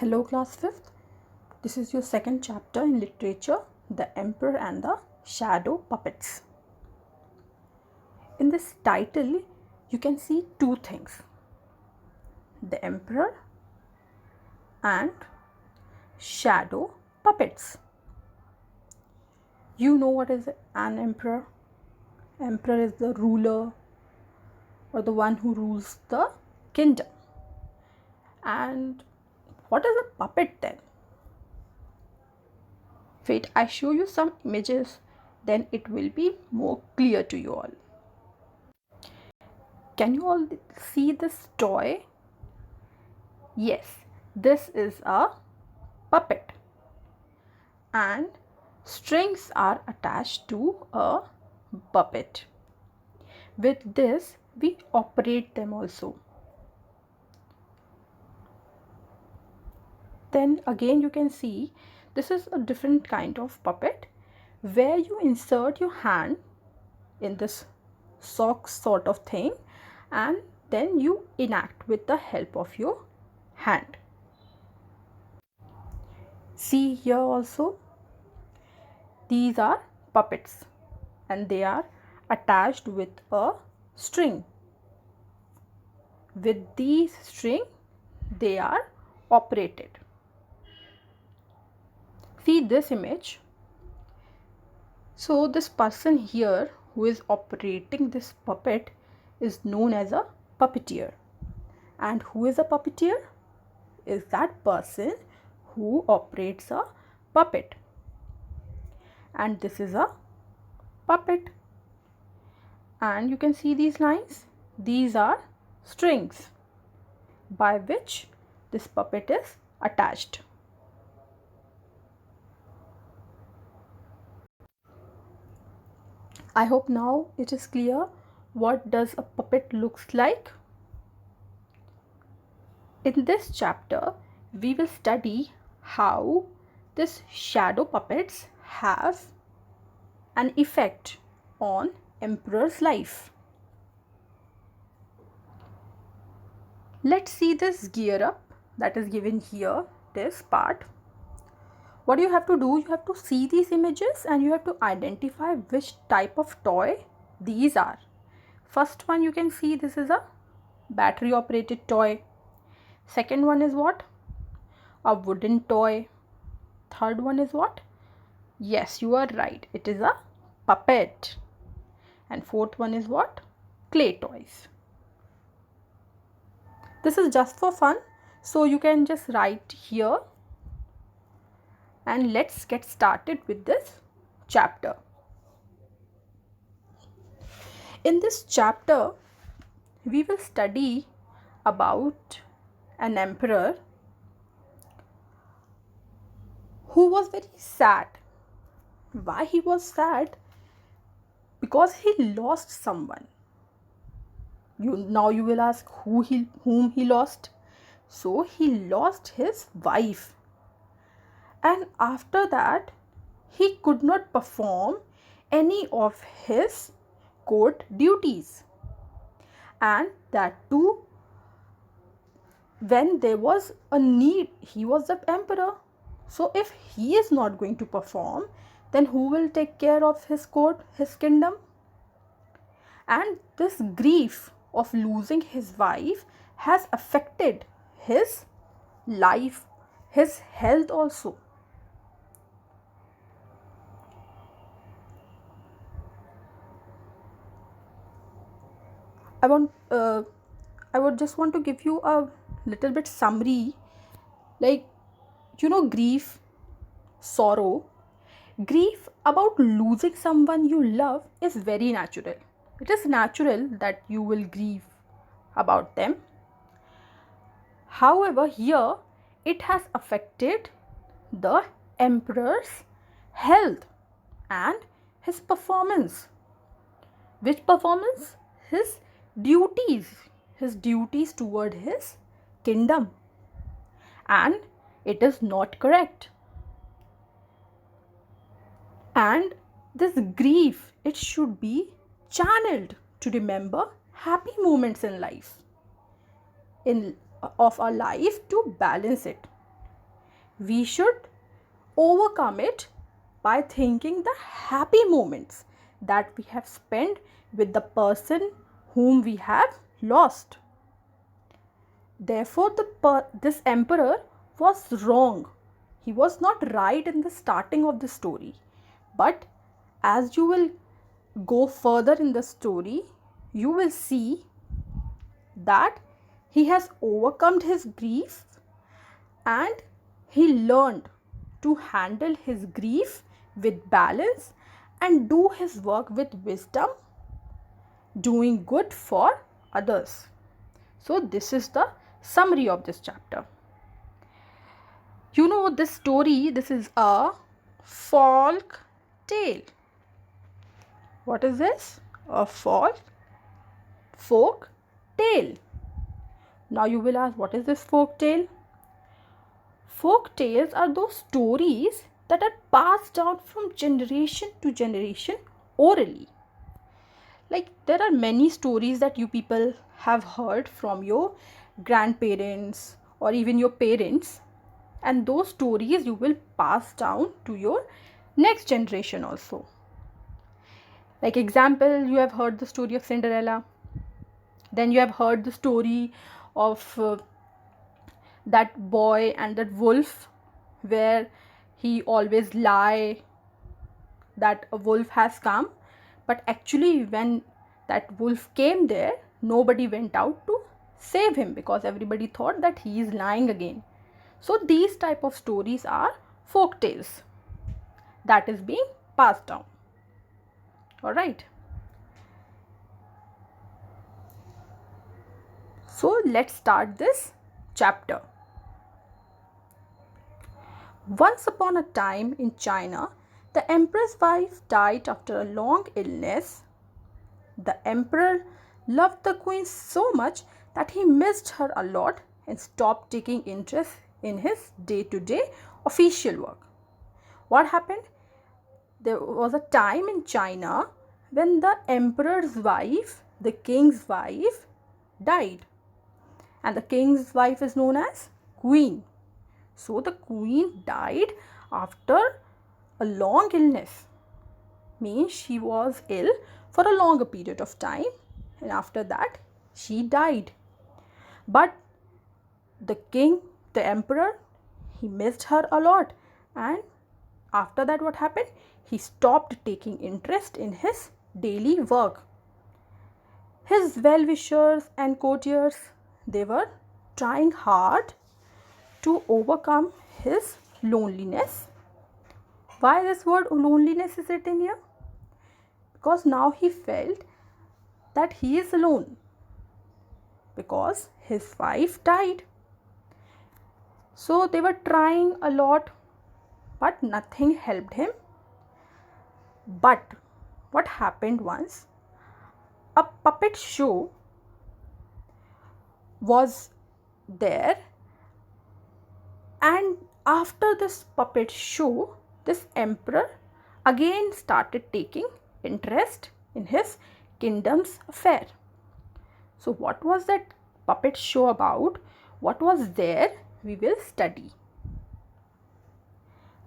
Hello class 5th. This is your second chapter in literature, The Emperor and the Shadow Puppets. In this title, you can see two things: the Emperor and shadow puppets. You know what is an emperor? Emperor is the ruler or the one who rules the kingdom. And what is a puppet then? Wait, I show you some images, then it will be more clear to you all. Can you all see this toy? Yes, this is a puppet, and strings are attached to a puppet. With this, we operate them also. Then again, you can see this is a different kind of puppet where you insert your hand in this sock sort of thing, and then you enact with the help of your hand. See here also, these are puppets and they are attached with a string. With these string, they are operated. See this image. So this person here who is operating this puppet is known as a puppeteer. And who is a puppeteer? Is that person who operates a puppet. And this is a puppet. And you can see these lines. These are strings by which this puppet is attached. I hope now it is clear what does a puppet looks like. In this chapter, we will study how this shadow puppets have an effect on emperor's life. Let's see this gear up that is given here, this part. What you have to do, you have to see these images and you have to identify which type of toy these are. First one, you can see this is a battery operated toy. Second one is what? A wooden toy. Third one is what? Yes, you are right. It is a puppet. And fourth one is what? Clay toys. This is just for fun. So you can just write here. And let's get started with this chapter. In this chapter, we will study about an emperor who was very sad. Why he was sad? Because he lost someone. Now you will ask whom he lost. So he lost his wife. And after that, he could not perform any of his court duties. And that too, when there was a need, he was the emperor. So if he is not going to perform, then who will take care of his court, his kingdom? And this grief of losing his wife has affected his life, his health also. I would just want to give you a little bit summary, like, grief, sorrow. Grief about losing someone you love is very natural. It is natural that you will grieve about them. However, here it has affected the emperor's health and his performance. Which performance? His duties toward his kingdom. And it is not correct. And this grief, it should be channeled to remember happy moments in life, of our life, to balance it. we should overcome it by thinking the happy moments that we have spent with the person whom we have lost. Therefore, this emperor was wrong. He was not right in the starting of the story. But as you will go further in the story, you will see that he has overcome his grief and he learned to handle his grief with balance and do his work with wisdom, doing good for others. So, this is the summary of this chapter. You know, this story, this is a folk tale. What is this? A folk tale. Now you will ask, what is this folk tale? Folk tales are those stories that are passed down from generation to generation orally. Like, there are many stories that you people have heard from your grandparents or even your parents, and those stories you will pass down to your next generation also. Like, example, you have heard the story of Cinderella, then you have heard the story of that boy and that wolf, where he always lie that a wolf has come, but actually when that wolf came there, nobody went out to save him because everybody thought that he is lying again. So these type of stories are folk tales that is being passed down. All right. So let's start this chapter. Once upon a time in China, the emperor's wife died after a long illness. The emperor loved the queen so much that he missed her a lot and stopped taking interest in his day-to-day official work. What happened? There was a time in China when the emperor's wife, the king's wife, died. And the king's wife is known as queen. So the queen died after a long illness. Means she was ill for a longer period of time, and after that she died. But the king, the emperor, he missed her a lot, and after that what happened? He stopped taking interest in his daily work. His well-wishers and courtiers, they were trying hard to overcome his loneliness. Why this word loneliness is written here? Because now he felt that he is alone because his wife died. So they were trying a lot, but nothing helped him. But what happened once? A puppet show was there, and after this puppet show, this emperor again started taking interest in his kingdom's affair. So what was that puppet show about? What was there? We will study.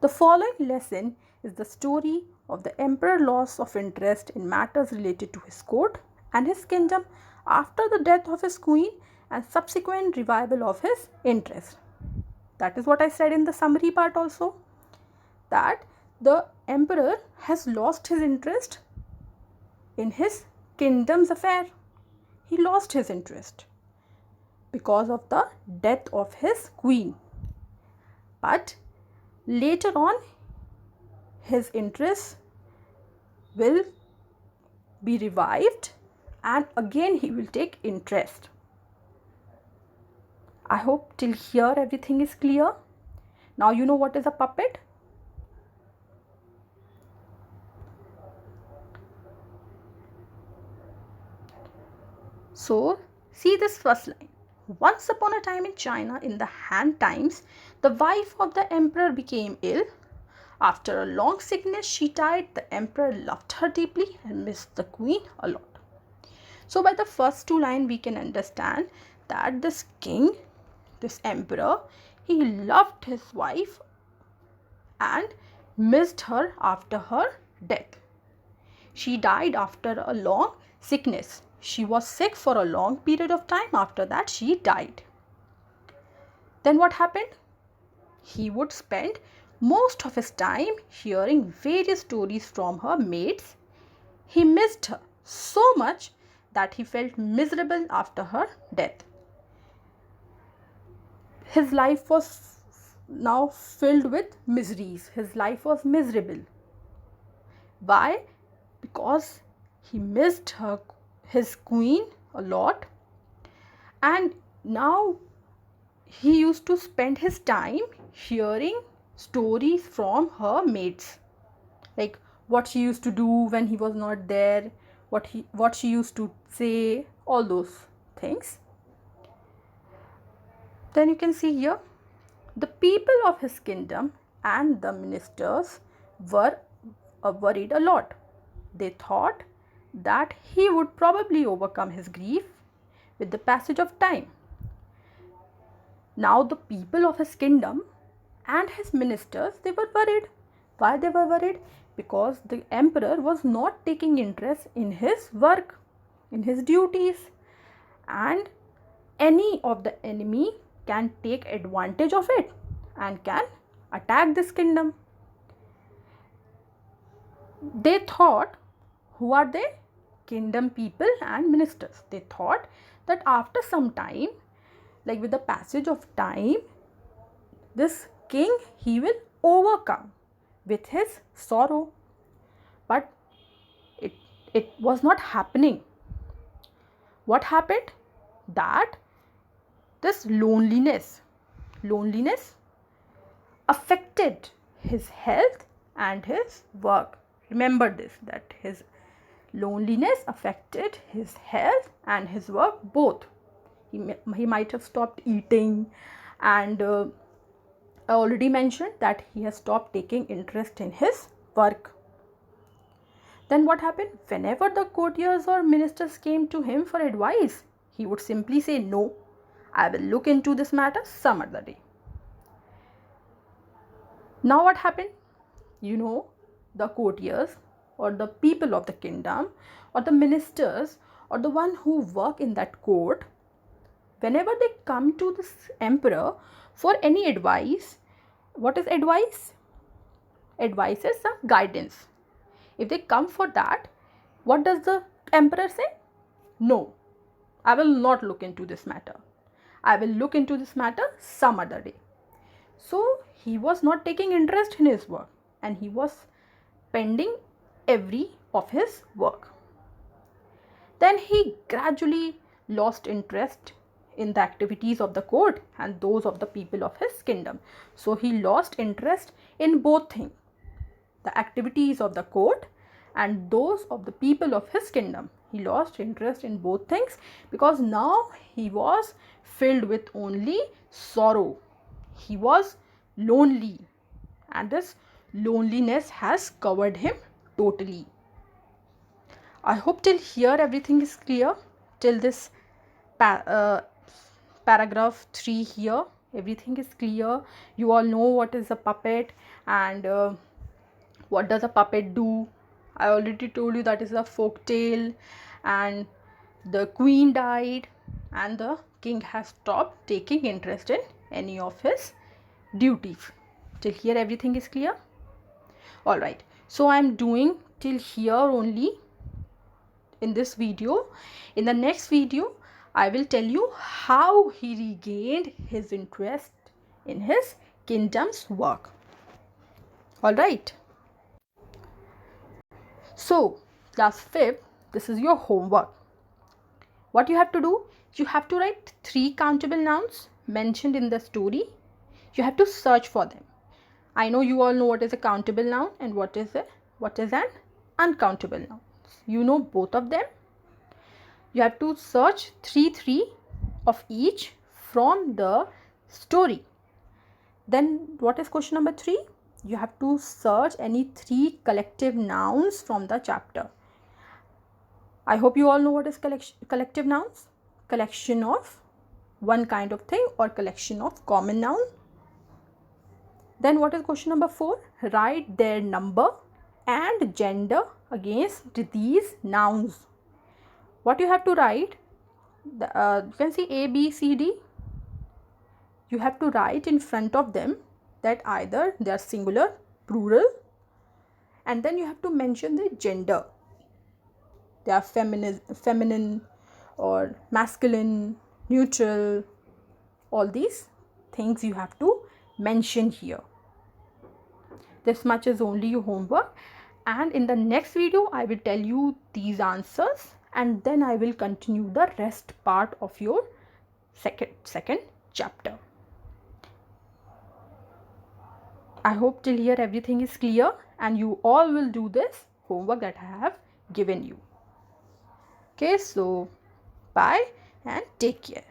The following lesson is the story of the emperor's loss of interest in matters related to his court and his kingdom after the death of his queen and subsequent revival of his interest. That is what I said in the summary part also, that the emperor has lost his interest in his kingdom's affair. He lost his interest because of the death of his queen. But later on, his interest will be revived and again he will take interest. I hope till here everything is clear. Now you know what is a puppet. So see this first line. Once upon a time in China, in the Han times, the wife of the emperor became ill. After a long sickness, she died. The emperor loved her deeply and missed the queen a lot. So by the first two lines, we can understand that this king this emperor, he loved his wife and missed her after her death. She died after a long sickness. She was sick for a long period of time. After that, she died. Then what happened? He would spend most of his time hearing various stories from her maids. He missed her so much that he felt miserable after her death. His life was now filled with miseries. His life was miserable. Why? Because he missed his queen a lot, and now he used to spend his time hearing stories from her maids, like what she used to do when he was not there, what she used to say, all those things. Then you can see here, the people of his kingdom and the ministers were worried a lot. They thought that he would probably overcome his grief with the passage of time. Now the people of his kingdom and his ministers, they were worried. Why they were worried? Because the emperor was not taking interest in his work, in his duties, and any of the enemy can take advantage of it and can attack this kingdom. They thought, who are they? Kingdom people and ministers. They thought that after some time, like with the passage of time, this king, he will overcome with his sorrow. But it was not happening. What happened? That this loneliness affected his health and his work. Remember this, that his loneliness affected his health and his work both. He might have stopped eating, and I already mentioned that he has stopped taking interest in his work. Then what happened? Whenever the courtiers or ministers came to him for advice, he would simply say, "No, I will look into this matter some other day." Now what happened? You know, the courtiers or the people of the kingdom or the ministers or the one who work in that court, whenever they come to this emperor for any advice, what is advice? Advice is some guidance. If they come for that, what does the emperor say? "No, I will not look into this matter. I will look into this matter some other day." So he was not taking interest in his work, and he was pending every of his work. Then he gradually lost interest in the activities of the court and those of the people of his kingdom. So he lost interest in both things, the activities of the court and those of the people of his kingdom. He lost interest in both things because now he was filled with only sorrow. He was lonely, and this loneliness has covered him totally. I hope till here everything is clear. Till this paragraph 3 here, everything is clear. You all know what is a puppet and what does a puppet do. I already told you that is a folk tale, and the queen died and the king has stopped taking interest in any of his duties. Till here everything is clear? Alright, so I am doing till here only in this video. In the next video, I will tell you how he regained his interest in his kingdom's work. Alright. So, class 5th, this is your homework. What you have to do? You have to write 3 countable nouns mentioned in the story. You have to search for them. I know you all know what is a countable noun and what is an uncountable noun. You know both of them. You have to search 3 of each from the story. Then what is question number 3? You have to search any 3 collective nouns from the chapter. I hope you all know what is collective nouns. Collection of one kind of thing or collection of common noun. Then what is question number 4? Write their number and gender against these nouns. What you have to write, you can see A, B, C, D. You have to write in front of them that either they are singular, plural, and then you have to mention the gender. They are feminine or masculine, neutral, all these things you have to mention here. This much is only your homework, and in the next video I will tell you these answers, and then I will continue the rest part of your second chapter. I hope till here everything is clear and you all will do this homework that I have given you. Okay, so bye and take care.